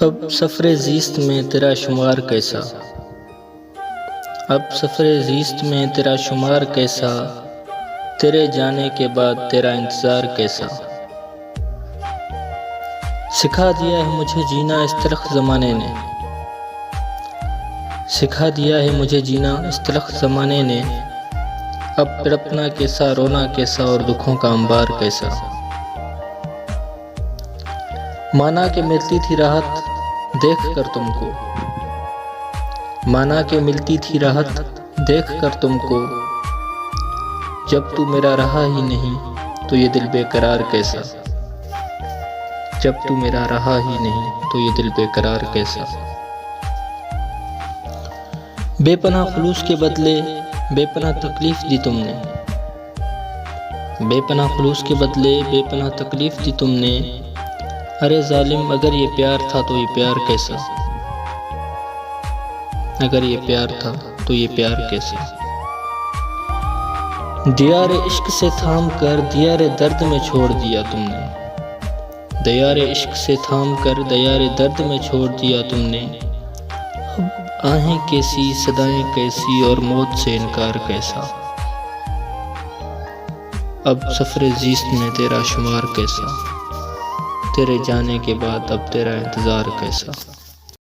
اب سفر زیست میں تیرا شمار کیسا، اب سفر زیست میں تیرا شمار کیسا، تیرے جانے کے بعد تیرا انتظار کیسا۔ سکھا دیا ہے مجھے جینا اس تلخ زمانے نے، سکھا دیا ہے مجھے جینا اس تلخ زمانے نے۔ اب تڑپنا کیسا، رونا کیسا اور دکھوں کا انبار کیسا۔ مانا کہ ملتی تھی راحت دیکھ کر تم کو، مانا کہ ملتی تھی راحت دیکھ کر تم کو، جب تو میرا رہا ہی نہیں تو یہ دل بے قرار کیسا۔ جب تو میرا رہا ہی نہیں تو یہ دل بے قرار کیسا۔ بے پناہ خلوص کے بدلے بے پناہ تکلیف دی تم نے، بے پناہ خلوص کے بدلے بے پناہ تکلیف دی تم نے۔ ارے ظالم اگر یہ پیار تھا تو یہ پیار کیسا، اگر یہ پیار تھا تو یہ پیار کیسا۔ دیار عشق سے تھام کر دیار درد میں چھوڑ دیا تم نے، دیار عشق سے تھام کر دیار درد میں چھوڑ دیا تم نے۔ اب آہیں کیسی، صدائیں کیسی اور موت سے انکار کیسا۔ اب سفر زیست میں تیرا شمار کیسا، تیرے جانے کے بعد اب تیرا انتظار کیسا۔